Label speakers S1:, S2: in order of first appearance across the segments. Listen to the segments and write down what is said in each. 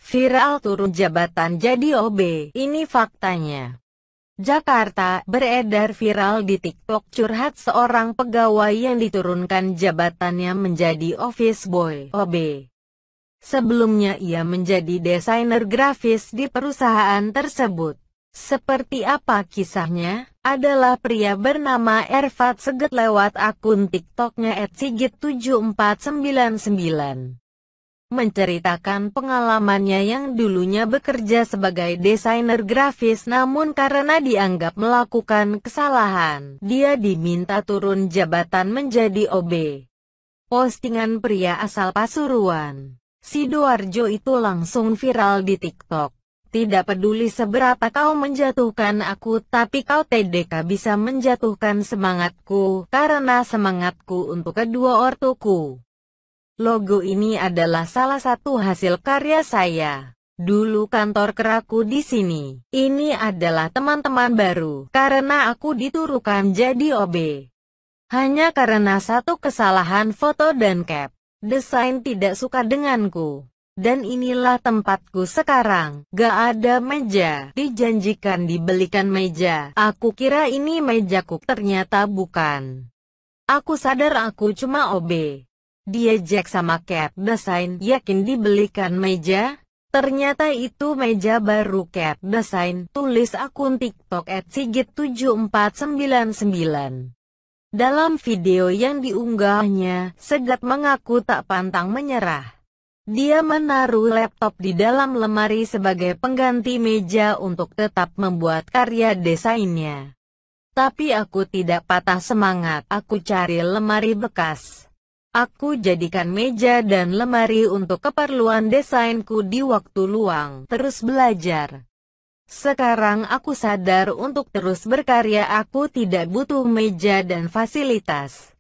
S1: Viral turun jabatan jadi OB, ini faktanya. Jakarta, beredar viral di TikTok curhat seorang pegawai yang diturunkan jabatannya menjadi office boy, OB. Sebelumnya ia menjadi desainer grafis di perusahaan tersebut. Seperti apa kisahnya? Adalah pria bernama Ervat Seget lewat akun TikToknya @sigit7499. Menceritakan pengalamannya yang dulunya bekerja sebagai desainer grafis namun karena dianggap melakukan kesalahan, dia diminta turun jabatan menjadi OB. Postingan pria asal Pasuruan, Sidoarjo itu langsung viral di TikTok. Tidak peduli seberapa kau menjatuhkan aku, tapi kau TDK bisa menjatuhkan semangatku, karena semangatku untuk kedua ortuku. Logo ini adalah salah satu hasil karya saya. Dulu kantor keraku di sini. Ini adalah teman-teman baru, karena aku diturukan jadi OB. Hanya karena satu kesalahan foto dan cap. Desain tidak suka denganku. Dan inilah tempatku sekarang. Gak ada meja. Dijanjikan dibelikan meja. Aku kira ini mejaku, ternyata bukan. Aku sadar aku cuma OB. Diejek sama Cap Design, yakin dibelikan meja? Ternyata itu meja baru Cap Design, tulis akun TikTok @sigit7499. Dalam video yang diunggahnya, Seget mengaku tak pantang menyerah. Dia menaruh laptop di dalam lemari sebagai pengganti meja untuk tetap membuat karya desainnya. Tapi aku tidak patah semangat, aku cari lemari bekas. Aku jadikan meja dan lemari untuk keperluan desainku di waktu luang, terus belajar. Sekarang aku sadar untuk terus berkarya aku tidak butuh meja dan fasilitas.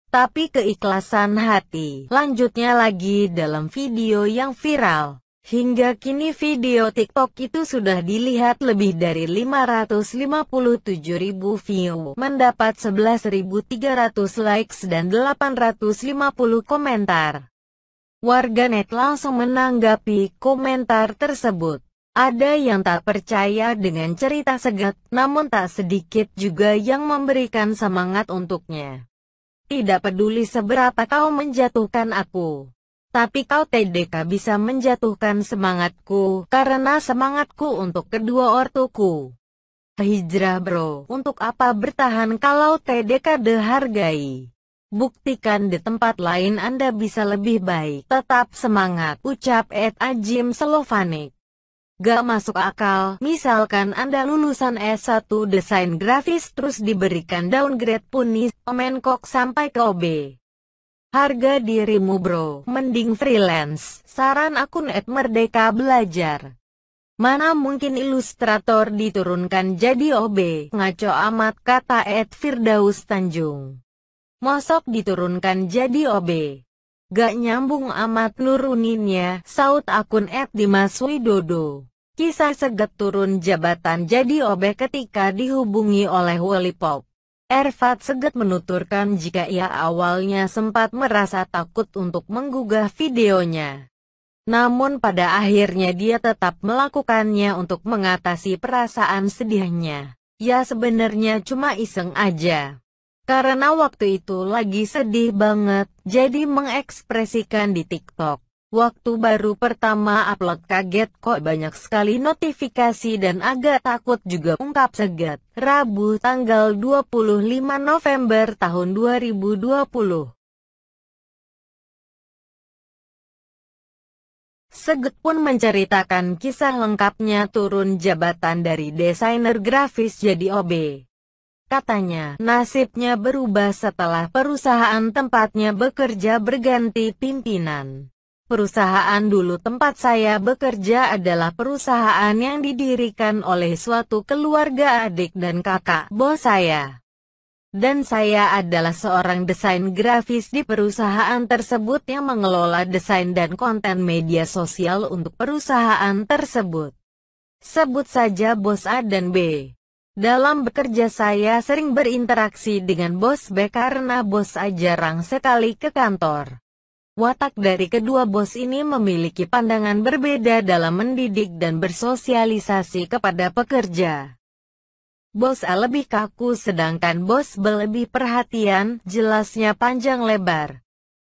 S1: Tapi keikhlasan hati. Lanjutnya lagi dalam video yang viral. Hingga kini video TikTok itu sudah dilihat lebih dari 557.000 view, mendapat 11.300 likes dan 850 komentar. Warganet langsung menanggapi komentar tersebut. Ada yang tak percaya dengan cerita Seget, namun tak sedikit juga yang memberikan semangat untuknya. Tidak peduli seberapa kau menjatuhkan aku, tapi kau TDK bisa menjatuhkan semangatku, karena semangatku untuk kedua ortuku. Hijrah bro, untuk apa bertahan kalau TDK dihargai? Buktikan di tempat lain Anda bisa lebih baik. Tetap semangat, ucap @Ajim Selovanik. Gak masuk akal, misalkan Anda lulusan S1 desain grafis terus diberikan downgrade punis, Kemenkok sampai ke OB. Harga dirimu bro, mending freelance. Saran akun @Merdeka Belajar. Mana mungkin ilustrator diturunkan jadi OB, ngaco amat, kata @Firdaus Tanjung. Mosok diturunkan jadi OB. Gak nyambung amat nuruninnya, saut akun @Dimas Widodo. Kisah Seget turun jabatan jadi OB ketika dihubungi oleh Wallipop. Ervat Seget menuturkan jika ia awalnya sempat merasa takut untuk menggugah videonya. Namun pada akhirnya dia tetap melakukannya untuk mengatasi perasaan sedihnya. Ya sebenarnya cuma iseng aja. Karena waktu itu lagi sedih banget, jadi mengekspresikan di TikTok. Waktu baru pertama upload kaget kok banyak sekali notifikasi dan agak takut juga, ungkap Seget. Rabu tanggal 25 November tahun 2020. Seget pun menceritakan kisah lengkapnya turun jabatan dari desainer grafis jadi OB. Katanya, nasibnya berubah setelah perusahaan tempatnya bekerja berganti pimpinan. Perusahaan dulu tempat saya bekerja adalah perusahaan yang didirikan oleh suatu keluarga adik dan kakak bos saya. Dan saya adalah seorang desain grafis di perusahaan tersebut yang mengelola desain dan konten media sosial untuk perusahaan tersebut. Sebut saja bos A dan B. Dalam bekerja saya sering berinteraksi dengan bos B karena bos A jarang sekali ke kantor. Watak dari kedua bos ini memiliki pandangan berbeda dalam mendidik dan bersosialisasi kepada pekerja. Bos A lebih kaku sedangkan bos B lebih perhatian, jelasnya panjang lebar.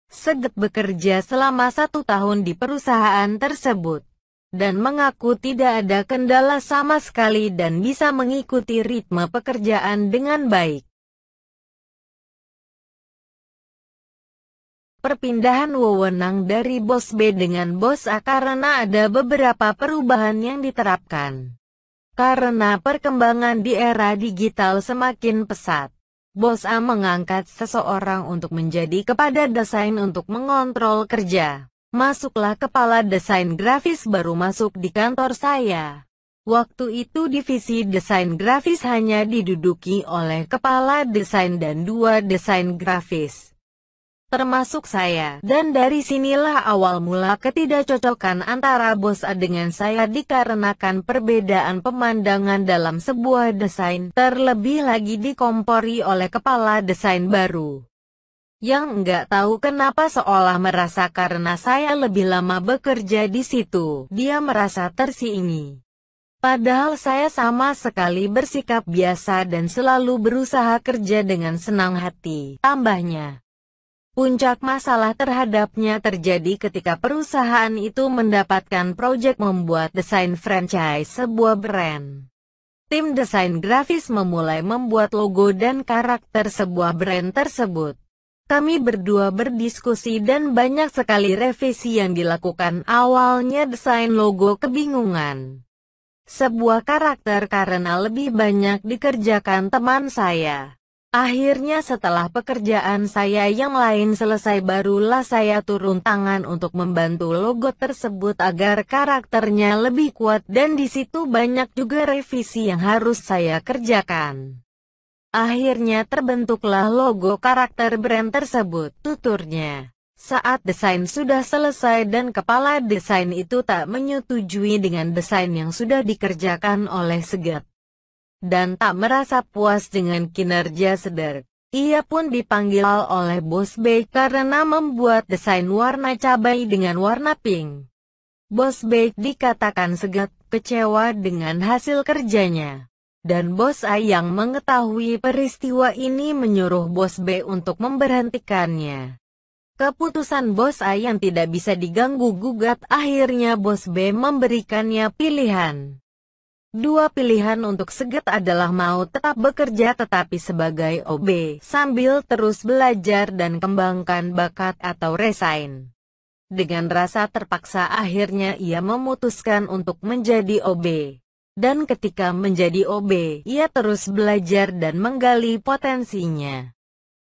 S1: Seget bekerja selama 1 tahun di perusahaan tersebut, dan mengaku tidak ada kendala sama sekali dan bisa mengikuti ritme pekerjaan dengan baik. Perpindahan wewenang dari bos B dengan bos A karena ada beberapa perubahan yang diterapkan. Karena perkembangan di era digital semakin pesat, bos A mengangkat seseorang untuk menjadi kepala desain untuk mengontrol kerja. Masuklah kepala desain grafis baru masuk di kantor saya. Waktu itu divisi desain grafis hanya diduduki oleh kepala desain dan 2 desain grafis, termasuk saya, dan dari sinilah awal mula ketidakcocokan antara bos A dengan saya dikarenakan perbedaan pemandangan dalam sebuah desain, terlebih lagi dikompori oleh kepala desain baru, yang nggak tahu kenapa seolah merasa karena saya lebih lama bekerja di situ, dia merasa tersingi. Padahal saya sama sekali bersikap biasa dan selalu berusaha kerja dengan senang hati, tambahnya. Puncak masalah terhadapnya terjadi ketika perusahaan itu mendapatkan proyek membuat desain franchise sebuah brand. Tim desain grafis memulai membuat logo dan karakter sebuah brand tersebut. Kami berdua berdiskusi dan banyak sekali revisi yang dilakukan. Awalnya desain logo kebingungan sebuah karakter karena lebih banyak dikerjakan teman saya. Akhirnya setelah pekerjaan saya yang lain selesai barulah saya turun tangan untuk membantu logo tersebut agar karakternya lebih kuat dan di situ banyak juga revisi yang harus saya kerjakan. Akhirnya terbentuklah logo karakter brand tersebut, tuturnya. Saat desain sudah selesai dan kepala desain itu tak menyetujui dengan desain yang sudah dikerjakan oleh Seget, dan tak merasa puas dengan kinerja Seget. Ia pun dipanggil oleh bos B karena membuat desain warna cabai dengan warna pink. Bos B dikatakan Seget kecewa dengan hasil kerjanya. Dan bos A yang mengetahui peristiwa ini menyuruh bos B untuk memberhentikannya. Keputusan bos A yang tidak bisa diganggu-gugat, akhirnya bos B memberikannya pilihan. 2 pilihan untuk Seget adalah mau tetap bekerja tetapi sebagai OB, sambil terus belajar dan kembangkan bakat atau resign. Dengan rasa terpaksa akhirnya ia memutuskan untuk menjadi OB. Dan ketika menjadi OB, ia terus belajar dan menggali potensinya.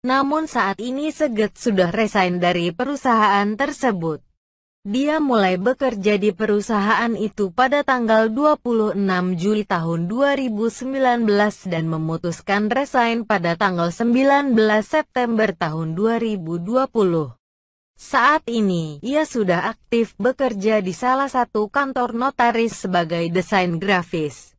S1: Namun saat ini Seget sudah resign dari perusahaan tersebut. Dia mulai bekerja di perusahaan itu pada tanggal 26 Juli tahun 2019 dan memutuskan resign pada tanggal 19 September tahun 2020. Saat ini, ia sudah aktif bekerja di salah satu kantor notaris sebagai desain grafis.